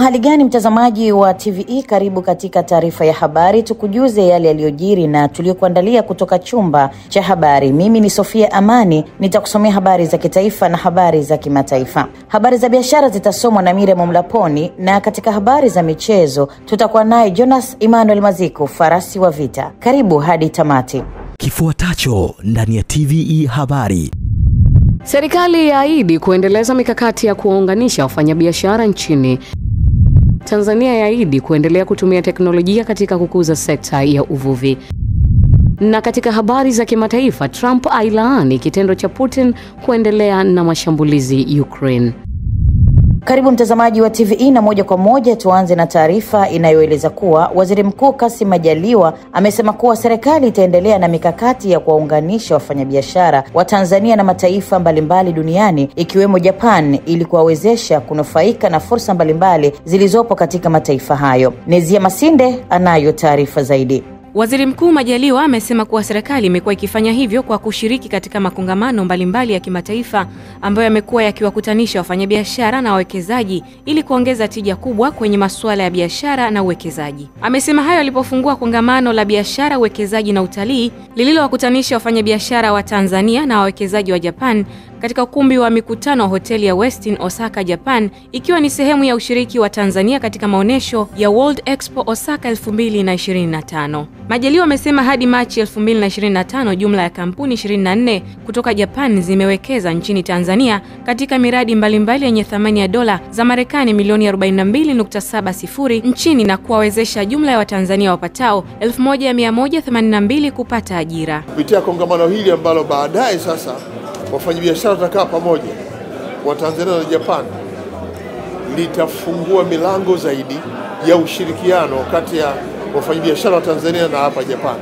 Uhali gani mtazamaji wa TVE, karibu katika taarifa ya habari, tukujuze yale yaliyojiri na tuliokuandalia kutoka chumba cha habari. Mimi ni Sofia Amani, nitakusomea habari za kitaifa na habari za kimataifa. Habari za biashara zitasomwa na Miriam Mlaponi, na katika habari za michezo tutakuwa naye Jonas Emmanuel Maziku, farasi wa vita. Karibu hadi tamati. Kifuatacho ndani ya TVE habari. Serikali yaahidi kuendeleza mikakati ya kuunganisha wafanyabiashara nchini. Tanzania yaahidi kuendelea kutumia teknolojia katika kukuza sekta ya uvuvi. Na katika habari za kimataifa, Trump ailaani kitendo cha Putin kuendelea na mashambulizi Ukraine. Karibu mtazamaji wa TVE, na moja kwa moja tuanze na taarifa inayoeleza kuwa Waziri Mkuu Kassim Majaliwa amesema kuwa serikali itaendelea na mikakati ya kuwaunganisha wafanyabiashara wa Tanzania na mataifa mbalimbali duniani ikiwemo Japan ili kuwawezesha kunufaika na fursa mbalimbali zilizopo katika mataifa hayo. Nezia Masinde anayo taarifa zaidi. Waziri Mkuu Majaliwa amesema kuwa serikali imekuwa ikifanya hivyo kwa kushiriki katika makongamano mbalimbali ya kimataifa ambayo yamekuwa yakiwakutanisha wafanyabiashara na wawekezaji ili kuongeza tija kubwa kwenye masuala ya biashara na uwekezaji. Amesema hayo alipofungua kongamano la biashara, uwekezaji na utalii lililowakutanisha wafanyabiashara wa Tanzania na wawekezaji wa Japan katika ukumbi wa mikutano wa hoteli ya Westin Osaka, Japan, ikiwa ni sehemu ya ushiriki wa Tanzania katika maonesho ya World Expo Osaka 2025. Majaliwa amesema hadi Machi 2025 jumla ya kampuni 24 kutoka Japan zimewekeza nchini Tanzania katika miradi mbalimbali yenye thamani ya dola za Marekani milioni 42.70 nchini na kuwawezesha jumla ya Watanzania wapatao 1182 kupata ajira. Kupitia kongamano hili ambalo baadaye sasa wafanyabiashara watakaa pamoja wa Tanzania na Japan, litafungua milango zaidi ya ushirikiano kati ya wafanyabiashara wa Tanzania na hapa Japan.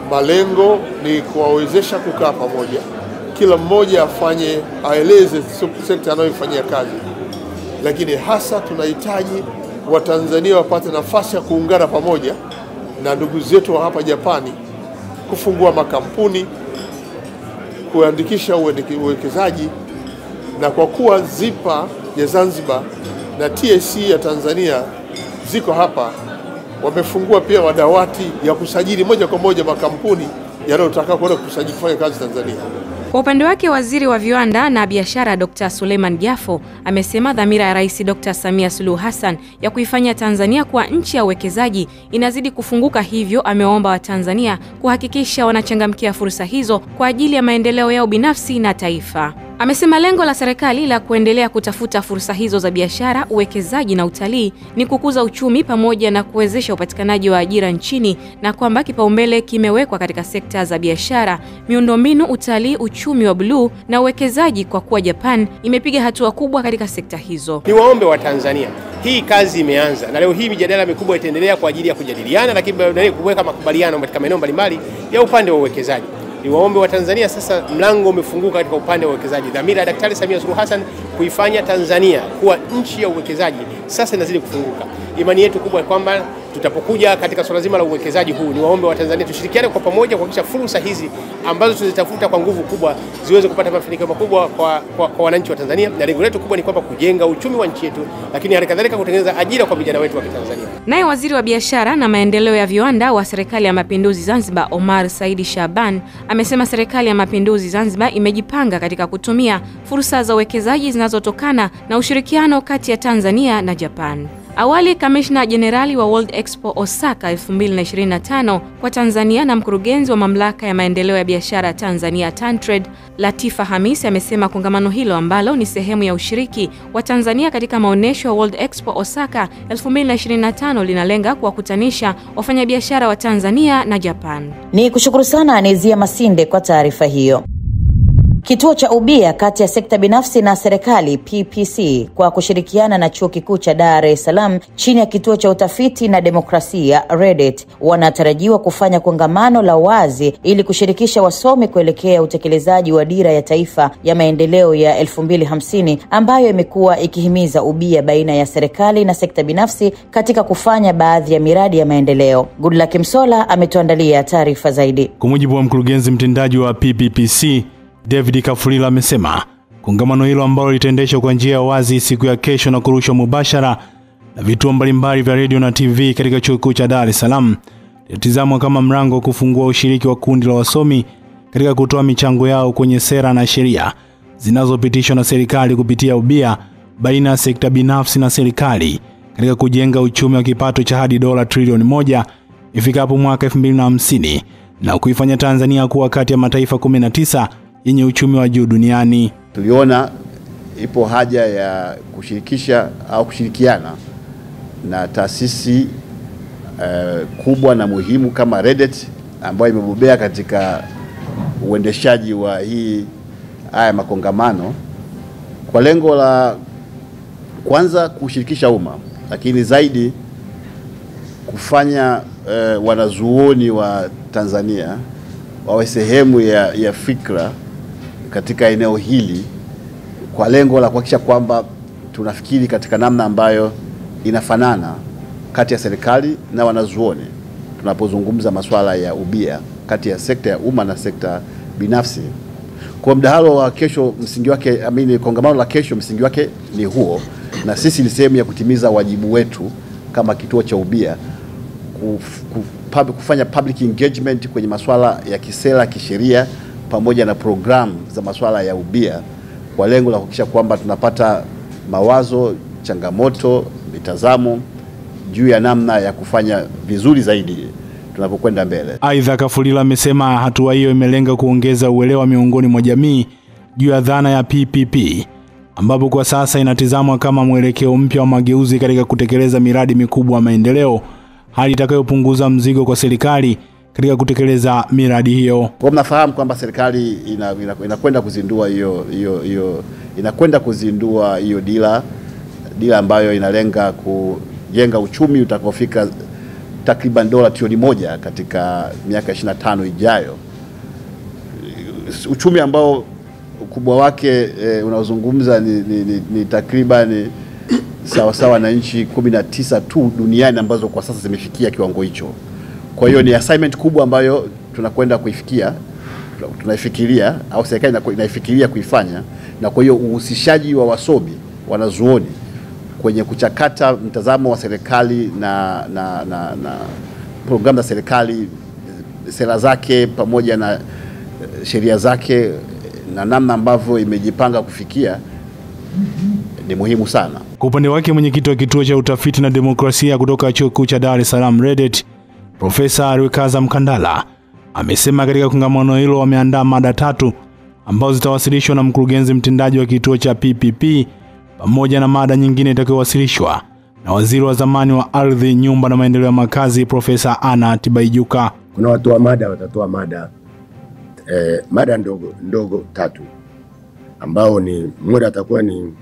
Malengo ni kuwawezesha kukaa pamoja, kila mmoja aeleze sekta anayofanyia kazi, lakini hasa tunahitaji Watanzania wapate nafasi ya kuungana pamoja na ndugu zetu wa hapa Japani kufungua makampuni, kuandikisha uwekezaji. Na kwa kuwa ZIPA ya Zanzibar na TSC ya Tanzania ziko hapa, wamefungua pia wadawati ya kusajili moja kwa moja makampuni yanayotaka kwenda kusajili kufanya kazi Tanzania. Kwa upande wake, waziri wa viwanda na biashara Dr. Suleiman Jafo amesema dhamira ya Rais Dr. Samia Suluhu Hassan ya kuifanya Tanzania kuwa nchi ya uwekezaji inazidi kufunguka, hivyo ameomba Watanzania kuhakikisha wanachangamkia fursa hizo kwa ajili ya maendeleo yao binafsi na taifa. Amesema lengo la serikali la kuendelea kutafuta fursa hizo za biashara, uwekezaji na utalii ni kukuza uchumi pamoja na kuwezesha upatikanaji wa ajira nchini, na kwamba kipaumbele kimewekwa katika sekta za biashara, miundombinu, utalii, uchumi wa bluu na uwekezaji, kwa kuwa Japan imepiga hatua kubwa katika sekta hizo. Niwaombe wa Tanzania, hii kazi imeanza na leo hii mijadala mikubwa itaendelea kwa ajili ya kujadiliana, lakini kuweka makubaliano katika maeneo mbalimbali ya upande wa uwekezaji. Niwaombe wa Tanzania, sasa mlango umefunguka katika upande wa uwekezaji. Dhamira ya Daktari Samia Suluhu Hassan kuifanya Tanzania kuwa nchi ya uwekezaji sasa inazidi kufunguka. Imani yetu kubwa kwamba tutapokuja katika swala zima la uwekezaji huu, niwaombe wa Tanzania tushirikiane kwa pamoja kuhakikisha fursa hizi ambazo tunazitafuta kwa nguvu kubwa ziweze kupata mafanikio makubwa kwa wananchi wa Tanzania. Na lengo letu kubwa ni kwamba kujenga uchumi wa nchi yetu, lakini halikadhalika kutengeneza ajira kwa vijana wetu wa Tanzania. Naye waziri wa biashara na maendeleo ya viwanda wa Serikali ya Mapinduzi Zanzibar, Omar Saidi Shaban, amesema Serikali ya Mapinduzi Zanzibar imejipanga katika kutumia fursa za uwekezaji zinazotokana na ushirikiano kati ya Tanzania na Japan. Awali, Kamishna Jenerali wa World Expo Osaka 2025 kwa Tanzania na mkurugenzi wa Mamlaka ya Maendeleo ya Biashara Tanzania TanTrade, Latifa Hamisi, amesema kongamano hilo ambalo ni sehemu ya ushiriki wa Tanzania katika maonesho ya World Expo Osaka 2025 linalenga kuwakutanisha wafanyabiashara wa Tanzania na Japan. Ni kushukuru sana Nezia Masinde kwa taarifa hiyo. Kituo cha ubia kati ya sekta binafsi na serikali PPC kwa kushirikiana na Chuo Kikuu cha Dar es Salaam chini ya kituo cha utafiti na demokrasia REDIT wanatarajiwa kufanya kongamano la wazi ili kushirikisha wasomi kuelekea utekelezaji wa dira ya taifa ya maendeleo ya 2050 ambayo imekuwa ikihimiza ubia baina ya serikali na sekta binafsi katika kufanya baadhi ya miradi ya maendeleo. Goodluck Msola ametuandalia taarifa zaidi. Kwa mujibu wa mkurugenzi mtendaji wa PPPC David Kafulila, amesema Kongamano hilo ambalo litaendeshwa kwa njia ya wazi siku ya kesho na kurushwa mubashara na vituo mbalimbali vya radio na TV katika Chuo Kikuu cha Dar es Salaam, litazamwa kama mlango wa kufungua ushiriki wa kundi la wasomi katika kutoa michango yao kwenye sera na sheria zinazopitishwa na serikali kupitia ubia baina ya sekta binafsi na serikali katika kujenga uchumi wa kipato cha hadi dola trilioni 1 ifikapo mwaka 2050 na kuifanya Tanzania kuwa kati ya mataifa 19 yenye uchumi wa juu duniani. Tuliona ipo haja ya kushirikisha au kushirikiana na taasisi kubwa na muhimu kama Redet ambayo imebobea katika uendeshaji wa haya makongamano kwa lengo la kwanza kushirikisha umma, lakini zaidi kufanya wanazuoni wa Tanzania wawe sehemu ya fikra katika eneo hili kwa lengo la kuhakikisha kwamba tunafikiri katika namna ambayo inafanana kati ya serikali na wanazuoni tunapozungumza masuala ya ubia kati ya sekta ya umma na sekta binafsi. Kwa mdahalo wa kesho msingi wake, kongamano la kesho msingi wake ni huo, na sisi ni sehemu ya kutimiza wajibu wetu kama kituo cha ubia kufanya public engagement kwenye masuala ya kisera, kisheria pamoja na programu za masuala ya ubia kwa lengo la kuhakikisha kwamba tunapata mawazo, changamoto, mitazamo juu ya namna ya kufanya vizuri zaidi tunapokwenda mbele. Aidha, Kafulila amesema hatua hiyo imelenga kuongeza uelewa miongoni mwa jamii juu ya dhana ya PPP ambapo kwa sasa inatizamwa kama mwelekeo mpya wa mageuzi katika kutekeleza miradi mikubwa ya maendeleo, hali itakayopunguza mzigo kwa serikali katika kutekeleza miradi hiyo. Kwa mnafahamu kwamba serikali inakwenda kuzindua hiyo dira ambayo inalenga kujenga uchumi utakaofika takriban dola trilioni 1 katika miaka 25 ijayo. Uchumi ambao ukubwa wake unaozungumza ni takriban sawa na nchi 19 tu duniani ambazo kwa sasa zimefikia kiwango hicho. Kwa hiyo ni assignment kubwa ambayo tunakwenda kuifikia, tunaifikiria au serikali inaifikiria kuifanya, na kwa hiyo uhusishaji wa wasomi, wanazuoni kwenye kuchakata mtazamo wa serikali na programu za serikali, sera zake pamoja na sheria zake na namna ambavyo imejipanga kufikia ni muhimu sana. Kwa upande wake, mwenyekiti wa kituo cha utafiti na demokrasia kutoka Chuo Kikuu cha Dar es Salaam Redet, Profesa Rwekaza Mkandala, amesema katika kongamano hilo wameandaa mada 3 ambazo zitawasilishwa na mkurugenzi mtendaji wa kituo cha PPP pamoja na mada nyingine itakayowasilishwa na waziri wa zamani wa ardhi, nyumba na maendeleo ya makazi Profesa Anna Tibaijuka. Kuna watu wa mada watatoa mada ndogo 3 ambao ni mmoja atakuwa ni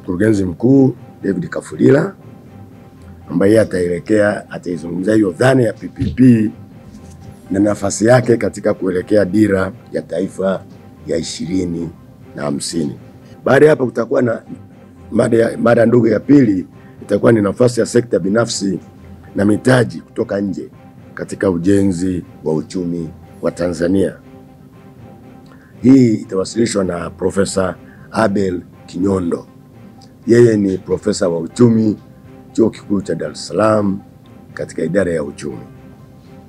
mkurugenzi mkuu David Kafulila ambaye ataizungumzia hiyo dhana ya PPP na nafasi yake katika kuelekea dira ya taifa ya 2050. Baada ya hapo kutakuwa na mada ndogo ya pili, itakuwa ni nafasi ya sekta binafsi na mitaji kutoka nje katika ujenzi wa uchumi wa Tanzania. Hii itawasilishwa na Profesa Abel Kinyondo. Yeye ni profesa wa uchumi Chuo Kikuu cha Dar es Salaam katika idara ya uchumi.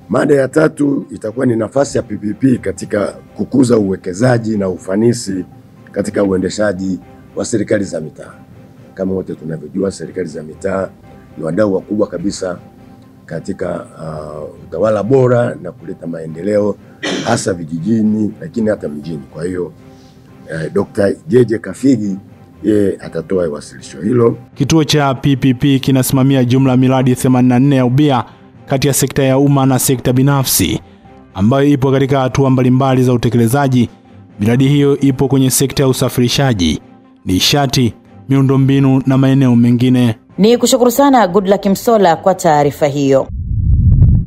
Mada ya 3 itakuwa ni nafasi ya PPP katika kukuza uwekezaji na ufanisi katika uendeshaji wa serikali za mitaa. Kama wote tunavyojua, serikali za mitaa ni wadau wakubwa kabisa katika utawala bora na kuleta maendeleo hasa vijijini lakini hata mjini. Kwa hiyo Dr. Jeje Kafigi yeye atatoa wasilisho hilo. Kituo cha PPP kinasimamia jumla miradi 84 ya ubia kati ya sekta ya umma na sekta binafsi ambayo ipo katika hatua mbalimbali za utekelezaji. Miradi hiyo ipo kwenye sekta ya usafirishaji, nishati, miundombinu na maeneo mengine. Ni kushukuru sana Goodluck Msola kwa taarifa hiyo.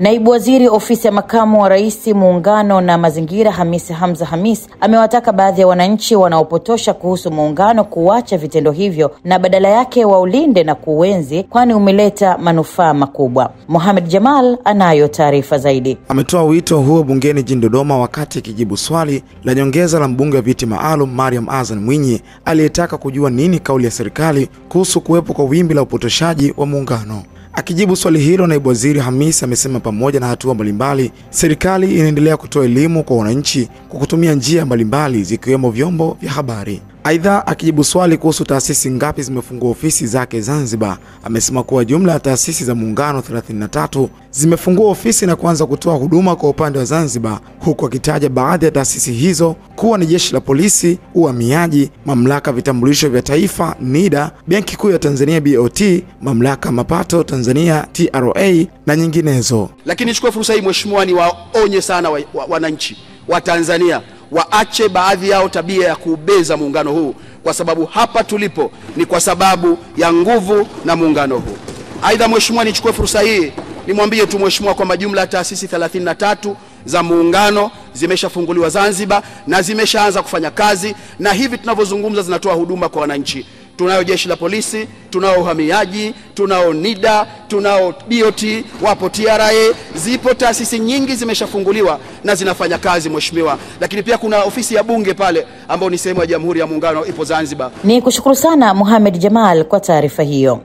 Naibu Waziri Ofisi ya Makamu wa Rais Muungano na Mazingira Hamisi Hamza Hamis amewataka baadhi ya wananchi wanaopotosha kuhusu muungano kuacha vitendo hivyo na badala yake waulinde na kuuenzi, kwani umeleta manufaa makubwa. Mohamed Jamal anayo taarifa zaidi. Ametoa wito huo bungeni jijini Dodoma wakati akijibu swali la nyongeza la mbunge wa viti maalum Mariam Azan Mwinyi aliyetaka kujua nini kauli ya serikali kuhusu kuwepo kwa wimbi la upotoshaji wa muungano. Akijibu swali hilo, Naibu Waziri Hamis amesema pamoja na hatua mbalimbali, serikali inaendelea kutoa elimu kwa wananchi kwa kutumia njia mbalimbali zikiwemo vyombo vya habari. Aidha, akijibu swali kuhusu taasisi ngapi zimefungua ofisi zake Zanzibar, amesema kuwa jumla ya taasisi za muungano 33 zimefungua ofisi na kuanza kutoa huduma kwa upande wa Zanzibar, huku akitaja baadhi ya taasisi hizo kuwa ni Jeshi la Polisi, Uhamiaji, Mamlaka Vitambulisho vya Taifa NIDA, Benki Kuu ya Tanzania BOT, Mamlaka Mapato Tanzania TRA na nyinginezo. Lakini nichukue fursa hii mheshimiwa, ni waonye sana wananchi wa Tanzania waache baadhi yao tabia ya kubeza muungano huu, kwa sababu hapa tulipo ni kwa sababu ya nguvu na muungano huu. Aidha mheshimiwa, nichukue fursa hii nimwambie tu mheshimiwa kwamba jumla ya taasisi 33 za muungano zimeshafunguliwa Zanzibar na zimeshaanza kufanya kazi, na hivi tunavyozungumza zinatoa huduma kwa wananchi. Tunayo Jeshi la Polisi, tunao Uhamiaji, tunao NIDA, tunao BOT, wapo TRA, zipo taasisi nyingi zimeshafunguliwa na zinafanya kazi mheshimiwa. Lakini pia kuna ofisi ya bunge pale ambayo ni sehemu ya Jamhuri ya Muungano ipo Zanzibar. Ni kushukuru sana Mohamed Jamal kwa taarifa hiyo.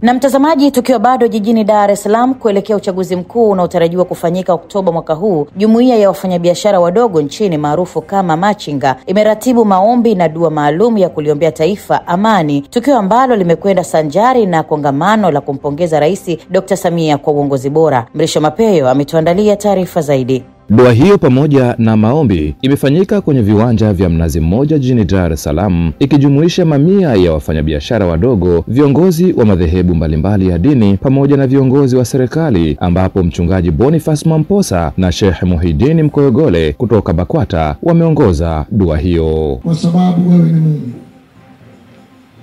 Na mtazamaji, tukiwa bado jijini Dar es Salaam kuelekea uchaguzi mkuu unaotarajiwa kufanyika Oktoba mwaka huu, Jumuiya ya Wafanyabiashara Wadogo nchini maarufu kama Machinga imeratibu maombi na dua maalum ya kuliombea taifa amani, tukio ambalo limekwenda sanjari na kongamano la kumpongeza Rais Dr. Samia kwa uongozi bora. Mrisho Mapeyo ametuandalia taarifa zaidi. Dua hiyo pamoja na maombi imefanyika kwenye viwanja vya Mnazi Mmoja jijini Dar es Salaam, ikijumuisha mamia ya wafanyabiashara wadogo, viongozi wa madhehebu mbalimbali ya dini pamoja na viongozi wa serikali, ambapo mchungaji Boniface Mwamposa na Sheikh Muhyiddin Mkoyogole kutoka BAKWATA wameongoza dua hiyo. Kwa sababu wewe ni Mungu,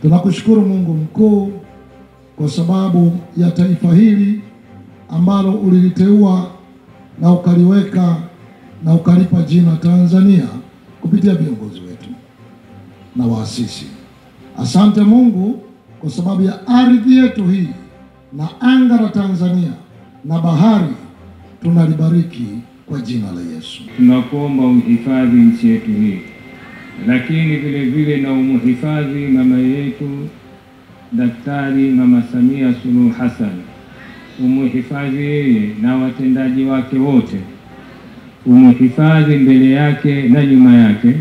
tunakushukuru Mungu mkuu kwa sababu ya taifa hili ambalo uliliteua na ukaliweka na ukalipa jina Tanzania kupitia viongozi wetu na waasisi. Asante Mungu kwa sababu ya ardhi yetu hii na anga la Tanzania na bahari, tunalibariki kwa jina la Yesu. Tunakuomba umhifadhi nchi yetu hii, lakini vile vile na umhifadhi mama yetu Daktari Mama Samia Suluhu Hassan. Umhifadhi yeye na watendaji wake wote, umhifadhi mbele yake na nyuma yake,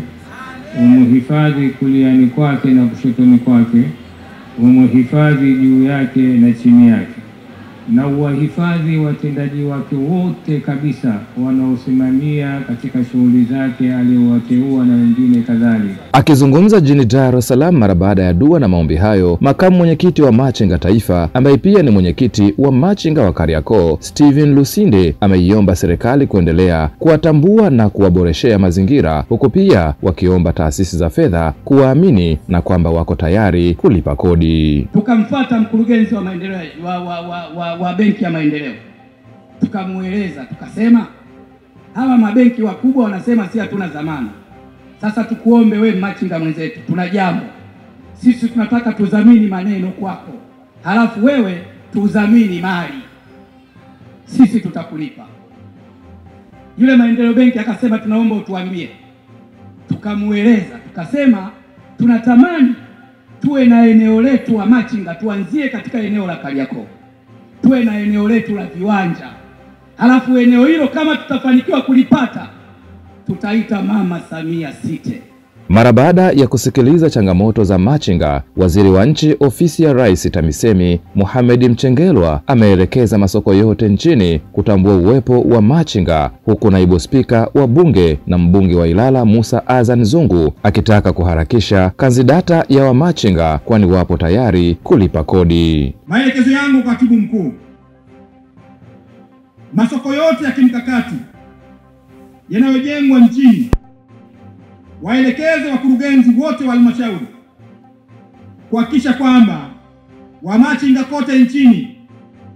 umhifadhi kuliani kwake na kushotoni kwake, umhifadhi juu yake na chini yake, na uwahifadhi watendaji wake wote kabisa wanaosimamia katika shughuli zake aliowateua na wengine kadhalika. Akizungumza jijini Dar es Salaam mara baada ya dua na maombi hayo, makamu mwenyekiti wa Machinga Taifa ambaye pia ni mwenyekiti wa Machinga wa Kariakoo, Steven Lusinde, ameiomba serikali kuendelea kuwatambua na kuwaboreshea mazingira, huku pia wakiomba taasisi za fedha kuwaamini na kwamba wako tayari kulipa kodi. Tukamfuata mkurugenzi wa maendeleo wa benki ya maendeleo, tukamueleza, tukasema hawa mabenki wakubwa wanasema si hatuna dhamana. Sasa tukuombe we Machinga mwenzetu, tuna jambo. Sisi tunataka tuzamini maneno kwako, halafu wewe tuzamini mali, sisi tutakulipa. Yule maendeleo benki akasema tunaomba utuambie. Tukamueleza, tukasema tunatamani tuwe na eneo letu wa Machinga, tuanzie katika eneo la Kariakoo, tuwe na eneo letu la viwanja, halafu eneo hilo kama tutafanikiwa kulipata tutaita Mama Samia City. Mara baada ya kusikiliza changamoto za Machinga, Waziri wa Nchi Ofisi ya Rais TAMISEMI Mohamed Mchengerwa ameelekeza masoko yote nchini kutambua uwepo wa Machinga, huku naibu spika wa bunge na mbunge wa Ilala Musa Azan Zungu akitaka kuharakisha kanzidata ya Wamachinga kwani wapo tayari kulipa kodi. Maelekezo yangu kwa katibu mkuu, masoko yote ya kimkakati yanayojengwa nchini, waelekeze wakurugenzi wote wa halmashauri kuhakikisha kwamba Wamachinga kote nchini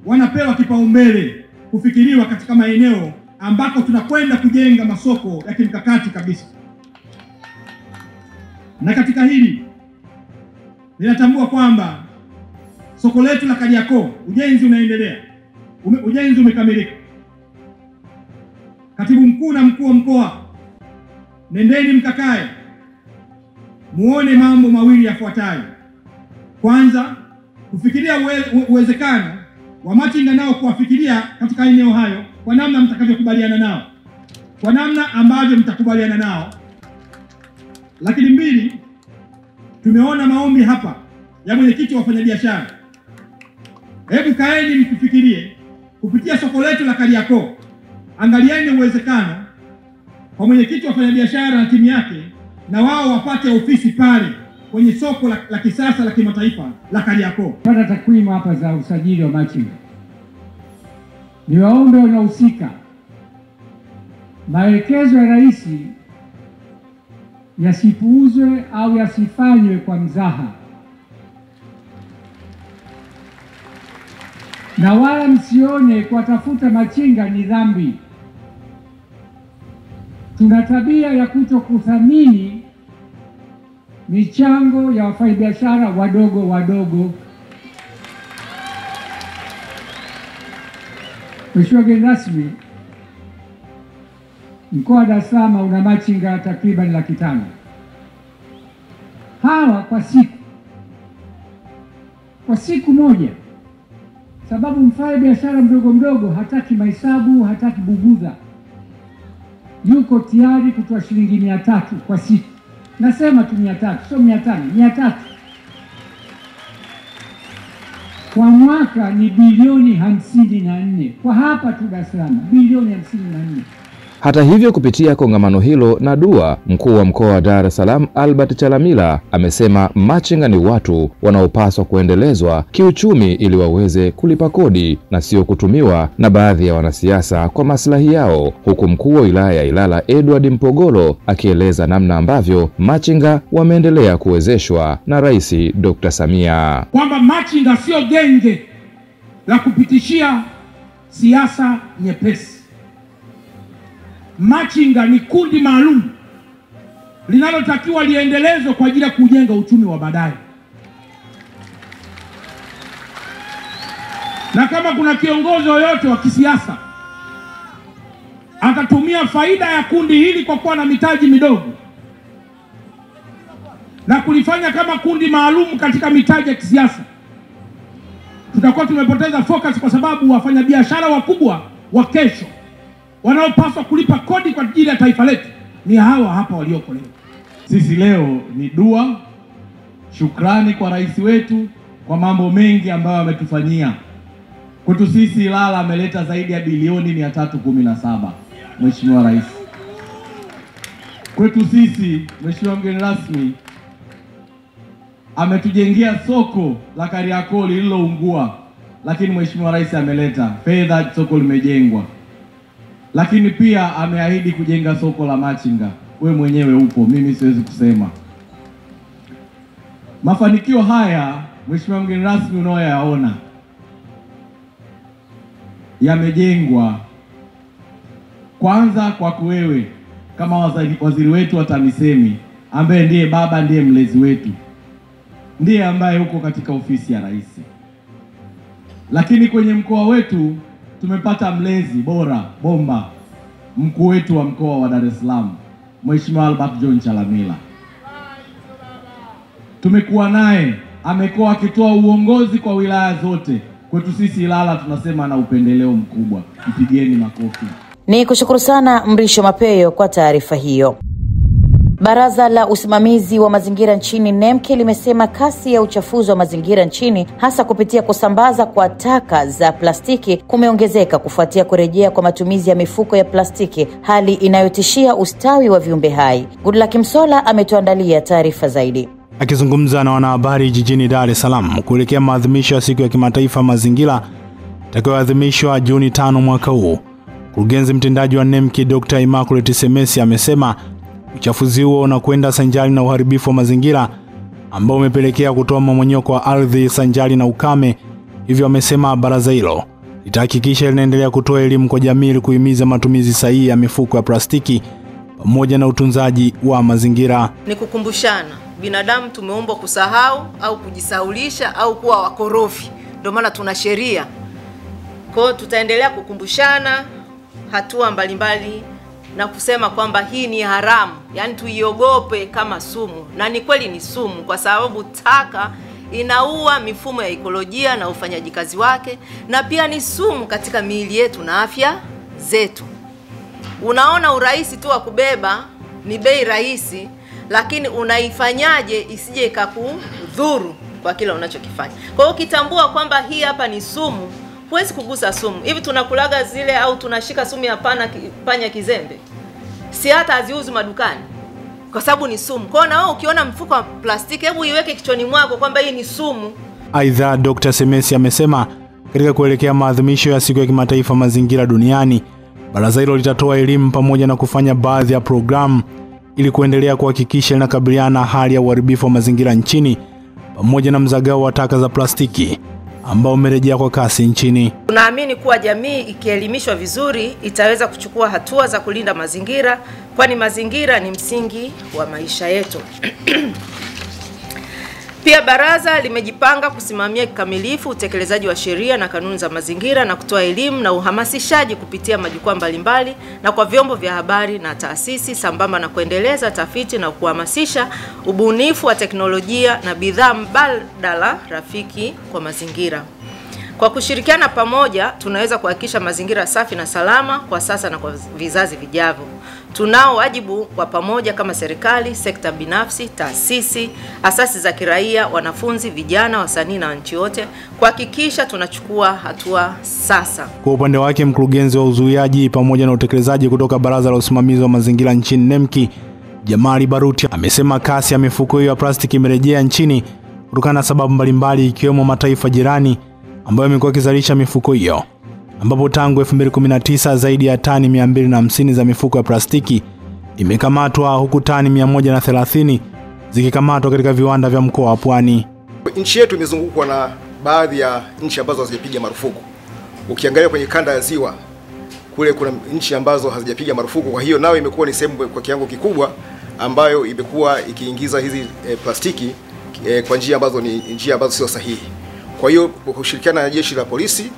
wanapewa kipaumbele kufikiriwa katika maeneo ambako tunakwenda kujenga masoko ya kimkakati kabisa. Na katika hili ninatambua kwamba soko letu la Kariakoo, ujenzi unaendelea. Ujenzi umekamilika. Katibu mkuu na mkuu wa mkoa, nendeni mkakae muone mambo mawili yafuatayo. Kwanza, kufikiria uwezekano wa machinga nao kuwafikiria katika eneo hayo kwa namna mtakavyokubaliana nao, kwa namna ambavyo mtakubaliana nao. Lakini mbili, tumeona maombi hapa ya mwenyekiti wa wafanyabiashara. Hebu kaeni mkifikirie kupitia soko letu la Kariakoo, angalieni uwezekano kwa mwenyekiti wa wafanyabiashara na timu yake, na wao wapate ofisi pale kwenye soko la kisasa la kimataifa la Kariakoo. Pata takwimu hapa za usajili wa machinga. Niwaombe wanaohusika, maelekezo ya rais yasipuuzwe au yasifanywe kwa mzaha, na wala msione kuwatafuta machinga ni dhambi. Tuna tabia ya kutokuthamini michango ya wafanyabiashara wadogo wadogo. Mheshimiwa mgeni rasmi, mkoa wa Dar es Salaam una machinga takriban 500,000. Hawa kwa siku moja, sababu mfanyabiashara mdogo mdogo hataki mahesabu, hataki bugudha, yuko tayari kutoa shilingi 300 kwa siku. Nasema tu 300, sio 500, 300. Kwa mwaka ni bilioni 54. Kwa hapa tu Dar es Salaam bilioni 54. Hata hivyo, kupitia kongamano hilo na dua, mkuu wa mkoa wa Dar es Salaam Albert Chalamila amesema machinga ni watu wanaopaswa kuendelezwa kiuchumi ili waweze kulipa kodi na sio kutumiwa na baadhi ya wanasiasa kwa maslahi yao, huku mkuu wa wilaya ya Ilala Edward Mpogolo akieleza namna ambavyo machinga wameendelea kuwezeshwa na Rais Dr. Samia. Kwamba machinga sio genge la kupitishia siasa nyepesi. Machinga ni kundi maalum linalotakiwa liendelezwe kwa ajili ya kujenga uchumi wa baadaye. Na kama kuna kiongozi yoyote wa kisiasa atatumia faida ya kundi hili kwa kuwa na mitaji midogo na kulifanya kama kundi maalum katika mitaji ya kisiasa, tutakuwa tumepoteza focus, kwa sababu wafanyabiashara wakubwa wa kesho wanaopaswa kulipa kodi kwa ajili ya taifa letu ni hawa hapa walioko leo. Sisi leo ni dua, shukrani kwa rais wetu kwa mambo mengi ambayo ametufanyia. Kwetu sisi Ilala ameleta zaidi ya bilioni 317, Mheshimiwa Rais. Kwetu sisi, Mheshimiwa mgeni rasmi, ametujengea soko la Kariakoo lililoungua, lakini Mheshimiwa Rais ameleta fedha, soko limejengwa. Lakini pia ameahidi kujenga soko la machinga. We mwenyewe upo, mimi siwezi kusema. Mafanikio haya, Mheshimiwa mgeni rasmi, unaoyaona yamejengwa kwanza kwako wewe kama waziri wetu wa TAMISEMI, ambaye ndiye baba, ndiye mlezi wetu, ndiye ambaye uko katika ofisi ya rais. Lakini kwenye mkoa wetu tumepata mlezi bora bomba, mkuu wetu wa mkoa wa Dar es Salaam, Mheshimiwa Albert John Chalamila. Tumekuwa naye, amekuwa akitoa uongozi kwa wilaya zote. Kwetu sisi Ilala tunasema na upendeleo mkubwa. Mpigieni makofi. Ni kushukuru sana Mrisho Mapeyo kwa taarifa hiyo. Baraza la usimamizi wa mazingira nchini NEMC limesema kasi ya uchafuzi wa mazingira nchini, hasa kupitia kusambaza kwa taka za plastiki, kumeongezeka kufuatia kurejea kwa matumizi ya mifuko ya plastiki, hali inayotishia ustawi wa viumbe hai. Goodluck Msola ametuandalia taarifa zaidi. Akizungumza na wanahabari jijini Dar es Salaam kuelekea maadhimisho ya siku ya kimataifa mazingira itakayoadhimishwa Juni 5 mwaka huu, mkurugenzi mtendaji wa NEMC Dr. Immaculate Semesi amesema uchafuzi huo unakwenda sanjari na uharibifu wa mazingira ambao umepelekea kutoa mmomonyoko wa ardhi sanjari na ukame. Hivyo amesema baraza hilo litahakikisha linaendelea kutoa elimu kwa jamii ili kuhimiza matumizi sahihi ya mifuko ya plastiki pamoja na utunzaji wa mazingira. Ni kukumbushana, binadamu tumeumbwa kusahau au kujisaulisha au kuwa wakorofi. Ndio maana tuna sheria. Kwa hiyo tutaendelea kukumbushana hatua mbalimbali na kusema kwamba hii ni haramu, yani tuiogope kama sumu. Na ni kweli ni sumu kwa sababu taka inaua mifumo ya ekolojia na ufanyaji kazi wake, na pia ni sumu katika miili yetu na afya zetu. Unaona urahisi tu wa kubeba, ni bei rahisi, lakini unaifanyaje isije ikakudhuru kwa kila unachokifanya. Kwa hiyo ukitambua kwamba hii hapa ni sumu, huwezi kugusa sumu. Hivi tunakulaga zile au tunashika sumu ya panya kizembe, si hata haziuzi madukani kwa sababu ni sumu. Kwa hiyo na wewe ukiona mfuko wa plastiki, hebu iweke kichwani mwako kwamba hii ni sumu. Aidha, Dr. Semesi amesema katika kuelekea maadhimisho ya siku ya kimataifa mazingira duniani, baraza hilo litatoa elimu pamoja na kufanya baadhi ya programu ili kuendelea kuhakikisha linakabiliana na hali ya uharibifu wa mazingira nchini pamoja na mzagao wa taka za plastiki ambao umerejea kwa kasi nchini. Tunaamini kuwa jamii ikielimishwa vizuri itaweza kuchukua hatua za kulinda mazingira, kwani mazingira ni msingi wa maisha yetu. Pia baraza limejipanga kusimamia kikamilifu utekelezaji wa sheria na kanuni za mazingira na kutoa elimu na uhamasishaji kupitia majukwaa mbalimbali na kwa vyombo vya habari na taasisi, sambamba na kuendeleza tafiti na kuhamasisha ubunifu wa teknolojia na bidhaa mbadala rafiki kwa mazingira. Kwa kushirikiana pamoja, tunaweza kuhakikisha mazingira safi na salama kwa sasa na kwa vizazi vijavyo. Tunao wajibu wa pamoja kama serikali, sekta binafsi, taasisi, asasi za kiraia, wanafunzi, vijana, wasanii na wananchi wote kuhakikisha tunachukua hatua sasa. Kwa upande wake, mkurugenzi wa uzuiaji pamoja na utekelezaji kutoka Baraza la Usimamizi wa Mazingira nchini NEMKI, Jamali Baruti, amesema kasi ya mifuko hiyo ya plastiki imerejea nchini kutokana na sababu mbalimbali ikiwemo mataifa jirani ambayo yamekuwa yakizalisha mifuko hiyo, ambapo tangu 2019 zaidi ya tani 250 za mifuko ya plastiki imekamatwa, huku tani 130 zikikamatwa katika viwanda vya mkoa wa Pwani. Nchi yetu imezungukwa na baadhi ya nchi ambazo hazijapiga marufuku. Ukiangalia kwenye kanda ya Ziwa kule kuna nchi ambazo hazijapiga marufuku, kwa hiyo nayo imekuwa ni sehemu kwa kiwango kikubwa ambayo imekuwa ikiingiza hizi plastiki kwa njia ambazo ni njia ambazo sio sahihi. Kwa hiyo kwa kushirikiana na jeshi la polisi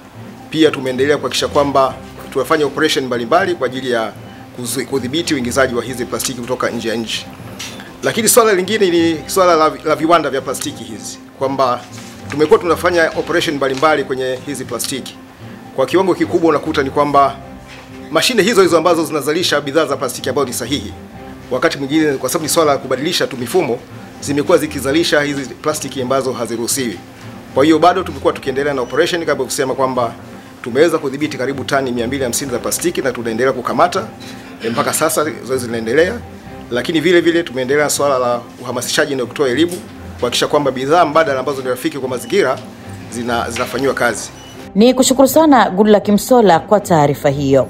pia tumeendelea kuhakikisha kwamba tunafanya operation mbalimbali kwa ajili ya kudhibiti uingizaji wa hizi plastiki kutoka nje ya nchi. Lakini swala lingine ni swala la viwanda vya plastiki hizi, kwamba tumekuwa tunafanya operation mbalimbali kwenye hizi plastiki. Kwa kiwango kikubwa unakuta ni kwamba mashine hizo ambazo zinazalisha bidhaa za plastiki ambazo ni sahihi, wakati mwingine kwa sababu ni swala la kubadilisha tu mifumo, zimekuwa zikizalisha hizi plastiki ambazo haziruhusiwi. Kwa hiyo bado tumekuwa tukiendelea na operation kama kusema kwamba tumeweza kudhibiti karibu tani 250 za plastiki na tunaendelea kukamata mpaka sasa, zoezi linaendelea. Lakini vile vile tumeendelea na swala la uhamasishaji na kutoa elimu kuhakikisha kwamba bidhaa mbadala ambazo ni rafiki kwa mazingira zinafanywa kazi. Ni kushukuru sana Goodluck Msolla kwa taarifa hiyo.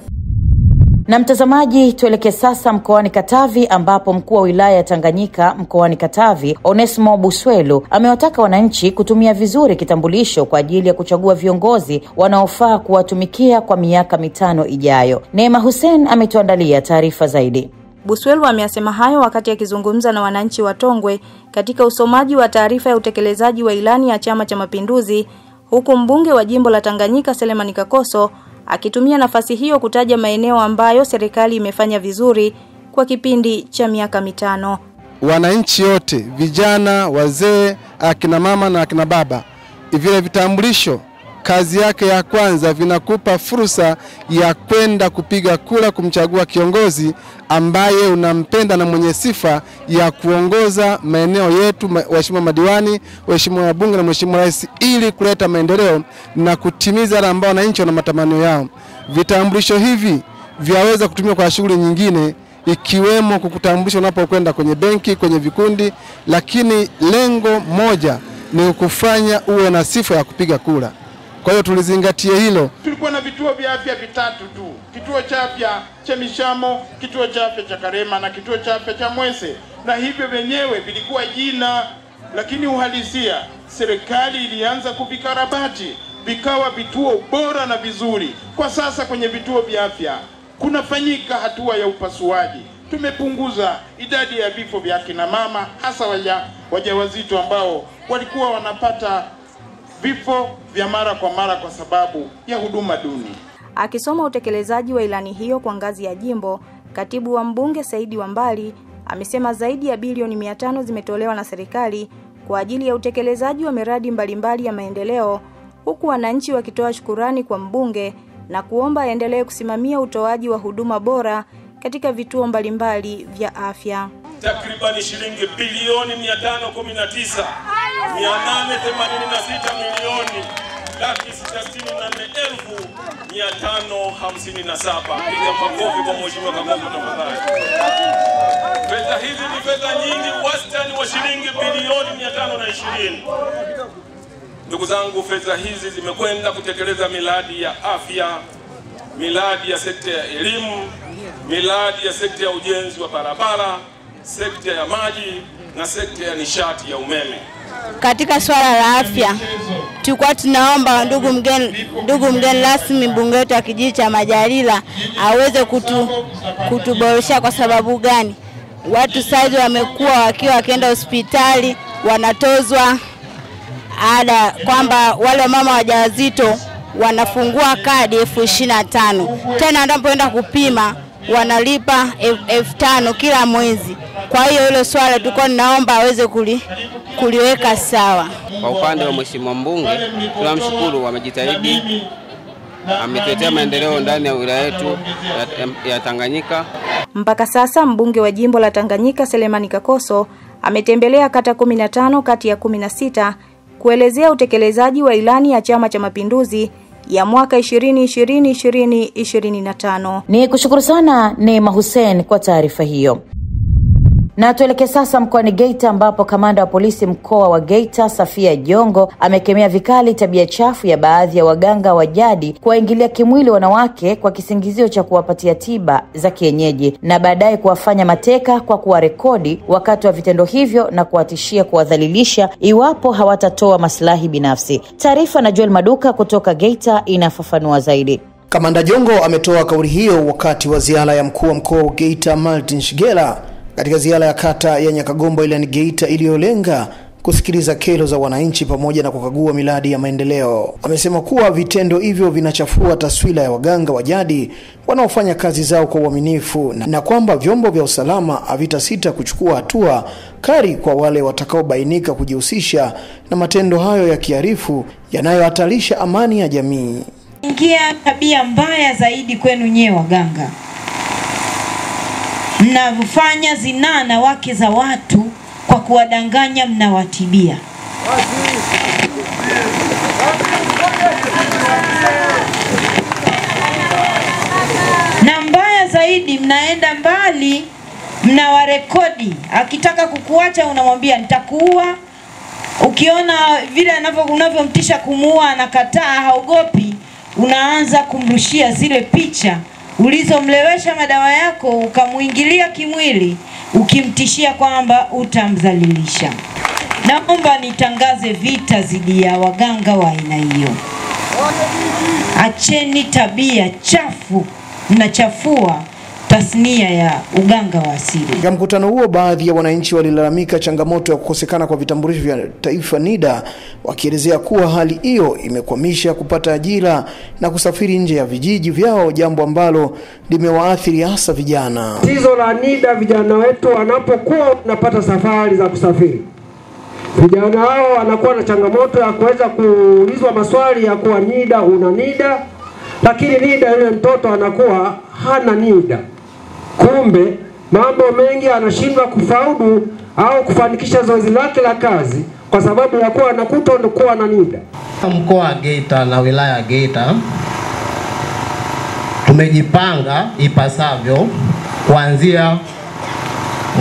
Na mtazamaji, tuelekee sasa mkoani Katavi ambapo mkuu wa wilaya ya Tanganyika mkoani Katavi, Onesmo Buswelu, amewataka wananchi kutumia vizuri kitambulisho kwa ajili ya kuchagua viongozi wanaofaa kuwatumikia kwa miaka 5 ijayo. Neema Hussein ametuandalia taarifa zaidi. Buswelu ameyasema hayo wakati akizungumza na wananchi wa Tongwe katika usomaji wa taarifa ya utekelezaji wa ilani ya Chama cha Mapinduzi, huku mbunge wa jimbo la Tanganyika Selemani Kakoso akitumia nafasi hiyo kutaja maeneo ambayo serikali imefanya vizuri kwa kipindi cha miaka 5. Wananchi wote, vijana, wazee, akina mama na akina baba, vile vitambulisho kazi yake ya kwanza vinakupa fursa ya kwenda kupiga kura kumchagua kiongozi ambaye unampenda na mwenye sifa ya kuongoza maeneo yetu, waheshimiwa madiwani, waheshimiwa wabunge na mheshimiwa rais, ili kuleta maendeleo na kutimiza yale ambao wananchi wana matamanio yao. Vitambulisho hivi vyaweza kutumika kwa shughuli nyingine, ikiwemo kukutambulisha unapokwenda kwenye benki, kwenye vikundi, lakini lengo moja ni kufanya uwe na sifa ya kupiga kura. Kwa hiyo tulizingatia hilo. Tulikuwa na vituo vya afya 3 tu. Kituo cha afya cha Mishamo, kituo cha afya cha Karema na kituo cha afya cha Mwese. Na hivyo wenyewe vilikuwa jina, lakini uhalisia serikali ilianza kuvikarabati vikawa vituo bora na vizuri. Kwa sasa kwenye vituo vya afya kunafanyika hatua ya upasuaji. Tumepunguza idadi ya vifo vya kina mama, hasa wajawazito ambao walikuwa wanapata vifo vya mara kwa mara kwa sababu ya huduma duni. Akisoma utekelezaji wa ilani hiyo kwa ngazi ya jimbo, katibu wa mbunge Saidi Wambali amesema zaidi ya bilioni 500 zimetolewa na serikali kwa ajili ya utekelezaji wa miradi mbalimbali ya maendeleo, huku wananchi wakitoa shukurani kwa mbunge na kuomba aendelee kusimamia utoaji wa huduma bora katika vituo mbalimbali vya afya. Takriban shilingi bilioni 519 886 milioni 664,557. Piga makofi kwa mheshimiwa Kagongo tafadhali. Fedha hizi ni fedha nyingi, wastani wa shilingi bilioni 520. Ndugu zangu, fedha hizi zimekwenda kutekeleza miradi ya afya, miradi ya sekta ya elimu, miradi ya sekta ya ujenzi wa barabara, sekta ya maji na sekta ya nishati ya umeme. Katika swala la afya, tulikuwa tunaomba ndugu mgeni rasmi mbunge wetu wa kijiji cha Majalila aweze kutuboreshia. Kwa sababu gani? Watu sasa wamekuwa wakienda hospitali wanatozwa ada, kwamba wale mama wajawazito wanafungua kadi 25,000. Tena anapoenda kupima wanalipa 5,000 kila mwezi. Kwa hiyo hilo swala tulikuwa tunaomba aweze kuliweka sawa. Kwa upande wa mheshimiwa mbunge, tunamshukuru, wamejitahidi, ametetea maendeleo ndani ya wilaya yetu ya Tanganyika. Mpaka sasa mbunge wa jimbo la Tanganyika Selemani Kakoso ametembelea kata 15 kati ya 16 kuelezea utekelezaji wa ilani ya Chama cha Mapinduzi ya mwaka 2020-2025. Ni kushukuru sana Neema Hussein kwa taarifa hiyo. Na tuelekee sasa mkoani Geita ambapo kamanda wa polisi mkoa wa Geita Safia Jongo amekemea vikali tabia chafu ya baadhi ya waganga wa jadi kuwaingilia kimwili wanawake kwa kisingizio cha kuwapatia tiba za kienyeji na baadaye kuwafanya mateka kwa kuwarekodi wakati wa vitendo hivyo na kuwatishia kuwadhalilisha iwapo hawatatoa maslahi binafsi. Taarifa na Joel Maduka kutoka Geita inafafanua zaidi. Kamanda Jongo ametoa kauli hiyo wakati wa ziara ya mkuu wa mkoa wa Geita Martin Shigela katika ziara ya kata ya Nyakagombo ilani Geita iliyolenga kusikiliza kero za wananchi pamoja na kukagua miradi ya maendeleo. Amesema kuwa vitendo hivyo vinachafua taswira ya waganga wa jadi wanaofanya kazi zao kwa uaminifu na kwamba vyombo vya usalama havitasita kuchukua hatua kali kwa wale watakaobainika kujihusisha na matendo hayo ya kiharifu yanayohatarisha amani ya jamii. Ingia tabia mbaya zaidi kwenu nyewe waganga. Mnafanya zinaa na wake za watu kwa kuwadanganya, mnawatibia. Na mbaya zaidi, mnaenda mbali, mnawarekodi. Akitaka kukuacha unamwambia nitakuua. Ukiona vile unavyomtisha kumuua anakataa, haogopi, unaanza kumrushia zile picha ulizomlewesha madawa yako, ukamuingilia kimwili ukimtishia kwamba utamdhalilisha. Naomba nitangaze vita dhidi ya waganga wa aina hiyo. Acheni tabia chafu, mnachafua tasnia ya uganga wa asili. Katika mkutano huo, baadhi ya wananchi walilalamika changamoto ya kukosekana kwa vitambulisho vya taifa NIDA, wakielezea kuwa hali hiyo imekwamisha kupata ajira na kusafiri nje ya vijiji vyao, jambo ambalo limewaathiri hasa vijana. Tatizo la NIDA, vijana wetu wanapokuwa wanapata safari za kusafiri, vijana hao wanakuwa na changamoto ya kuweza kuulizwa maswali ya kuwa NIDA, una NIDA, lakini NIDA yule mtoto anakuwa hana NIDA. Kumbe mambo mengi anashindwa kufaulu au kufanikisha zoezi lake la kazi kwa sababu ya kuwa anakuwa na NIDA. Mkoa wa Geita na wilaya ya Geita tumejipanga ipasavyo kuanzia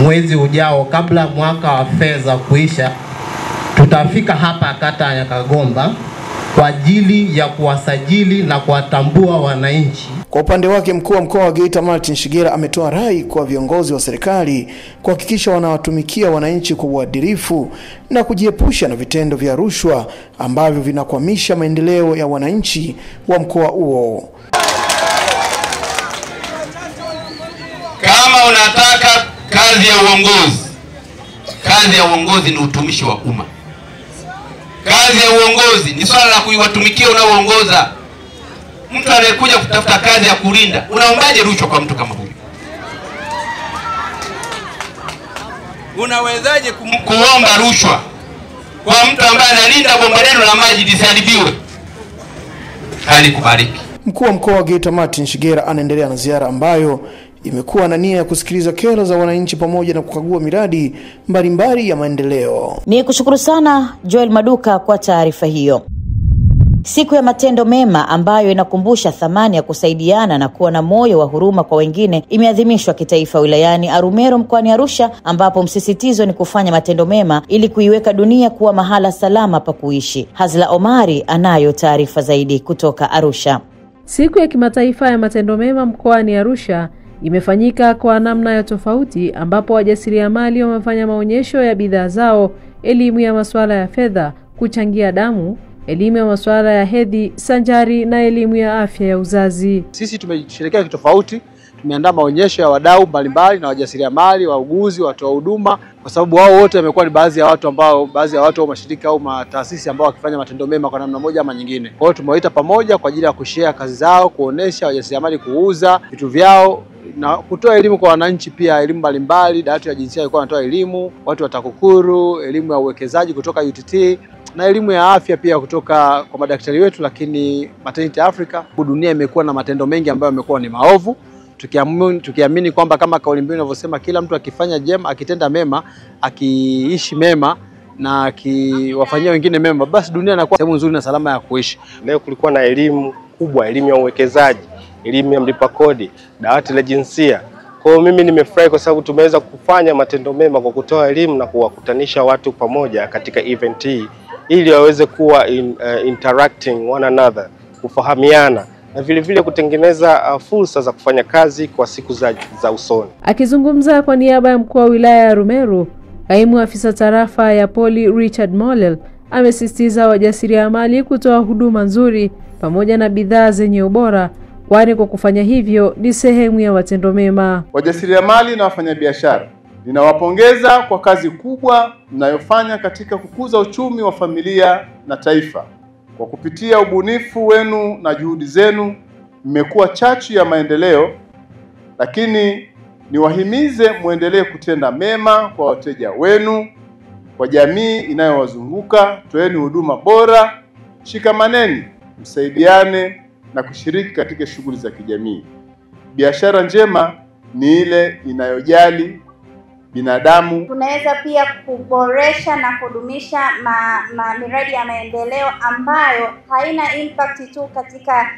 mwezi ujao, kabla mwaka wa fedha kuisha, tutafika hapa kata ya Nyakagomba kwa ajili ya kuwasajili na kuwatambua wananchi. Kwa upande wake, mkuu wa mkoa wa Geita Martin Shigera ametoa rai kwa viongozi wa serikali kuhakikisha wanawatumikia wananchi kwa uadilifu na kujiepusha na vitendo vya rushwa ambavyo vinakwamisha maendeleo ya wananchi wa mkoa huo. Kama unataka kazi ya uongozi ni utumishi wa umma. Kazi ya uongozi ni swala la kuiwatumikia unaoongoza. Mtu anayekuja kutafuta kazi ya kulinda, unaombaje rushwa kwa mtu kama huyu? Unawezaje kuomba rushwa kwa mtu ambaye analinda bomba lenu la maji lisiharibiwe? Halikubaliki. Mkuu wa mkoa wa Geita Martin Shigera anaendelea na ziara ambayo imekuwa na nia ya kusikiliza kero za wananchi pamoja na kukagua miradi mbalimbali ya maendeleo. Ni kushukuru sana Joel Maduka kwa taarifa hiyo. Siku ya matendo mema ambayo inakumbusha thamani ya kusaidiana na kuwa na moyo wa huruma kwa wengine imeadhimishwa kitaifa wilayani Arumeru mkoani Arusha, ambapo msisitizo ni kufanya matendo mema ili kuiweka dunia kuwa mahala salama pa kuishi. Hazla Omari anayo taarifa zaidi kutoka Arusha. Siku ya kimataifa ya matendo mema mkoani Arusha imefanyika kwa namna ya tofauti, ambapo wajasiriamali wamefanya maonyesho ya bidhaa zao, elimu ya masuala ya fedha, kuchangia damu, elimu ya masuala ya hedhi sanjari na elimu ya afya ya uzazi. Sisi tumesherehekea kitofauti, tumeandaa maonyesho ya wadau mbalimbali na wajasiriamali, wauguzi, watoa huduma, kwa sababu wao wote wamekuwa ni baadhi ya watu au mashirika au mataasisi ambao wakifanya matendo mema kwa namna moja ama nyingine. Kwa hiyo tumewaita pamoja kwa ajili ya kushare kazi zao, kuonesha wajasiriamali kuuza vitu vyao na kutoa elimu kwa wananchi, pia elimu mbalimbali. Dawati ya jinsia ilikuwa inatoa elimu, watu wa TAKUKURU, elimu ya uwekezaji kutoka UTT na elimu ya afya pia kutoka kwa madaktari wetu, lakini Maternity Africa. Dunia imekuwa na matendo mengi ambayo yamekuwa ni maovu, tukiamini kwamba kama kauli mbiu inavyosema, kila mtu akifanya jema, akitenda mema, akiishi mema na akiwafanyia wengine mema, basi dunia inakuwa sehemu nzuri na salama ya kuishi. Leo kulikuwa na elimu kubwa, elimu ya uwekezaji, elimu ya mlipa kodi, dawati la jinsia. Kwa hiyo mimi nimefurahi kwa sababu tumeweza kufanya matendo mema kwa kutoa elimu na kuwakutanisha watu pamoja katika event hii ili waweze kuwa interacting one another, kufahamiana na vile vile kutengeneza fursa za kufanya kazi kwa siku za usoni. Akizungumza kwa niaba ya mkuu wa wilaya ya Arumeru, kaimu afisa tarafa ya Poli Richard Molel amesisitiza wajasiriamali kutoa huduma nzuri pamoja na bidhaa zenye ubora, kwani kwa kufanya hivyo ni sehemu ya matendo mema. Wajasiriamali na wafanyabiashara, ninawapongeza kwa kazi kubwa mnayofanya katika kukuza uchumi wa familia na taifa. Kwa kupitia ubunifu wenu na juhudi zenu, mmekuwa chachu ya maendeleo, lakini niwahimize muendelee kutenda mema kwa wateja wenu, kwa jamii inayowazunguka. Toeni huduma bora, shikamaneni, msaidiane na kushiriki katika shughuli za kijamii. Biashara njema ni ile inayojali binadamu. Tunaweza pia kuboresha na kudumisha miradi ya maendeleo ambayo haina impact tu katika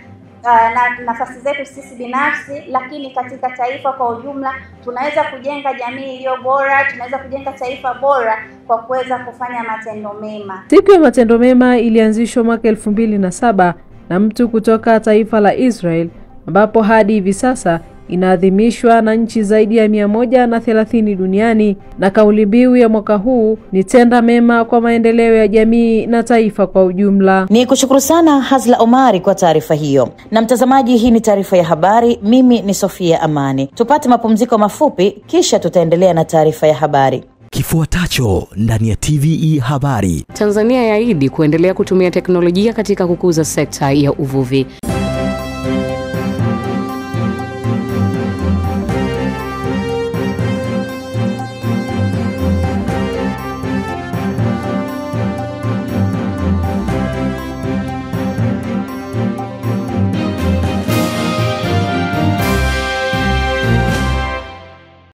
nafasi zetu sisi binafsi, lakini katika taifa kwa ujumla. Tunaweza kujenga jamii iliyo bora, tunaweza kujenga taifa bora kwa kuweza kufanya matendo mema. Siku ya matendo mema ilianzishwa mwaka 2007 na mtu kutoka taifa la Israel, ambapo hadi hivi sasa inaadhimishwa na nchi zaidi ya 130 duniani, na kauli mbiu ya mwaka huu ni tenda mema kwa maendeleo ya jamii na taifa kwa ujumla. Ni kushukuru sana Hazla Omari kwa taarifa hiyo. Na mtazamaji, hii ni taarifa ya habari. Mimi ni Sofia Amani. Tupate mapumziko mafupi kisha tutaendelea na taarifa ya habari. Kifuatacho ndani ya TVE habari. Tanzania yaahidi kuendelea kutumia teknolojia katika kukuza sekta ya uvuvi.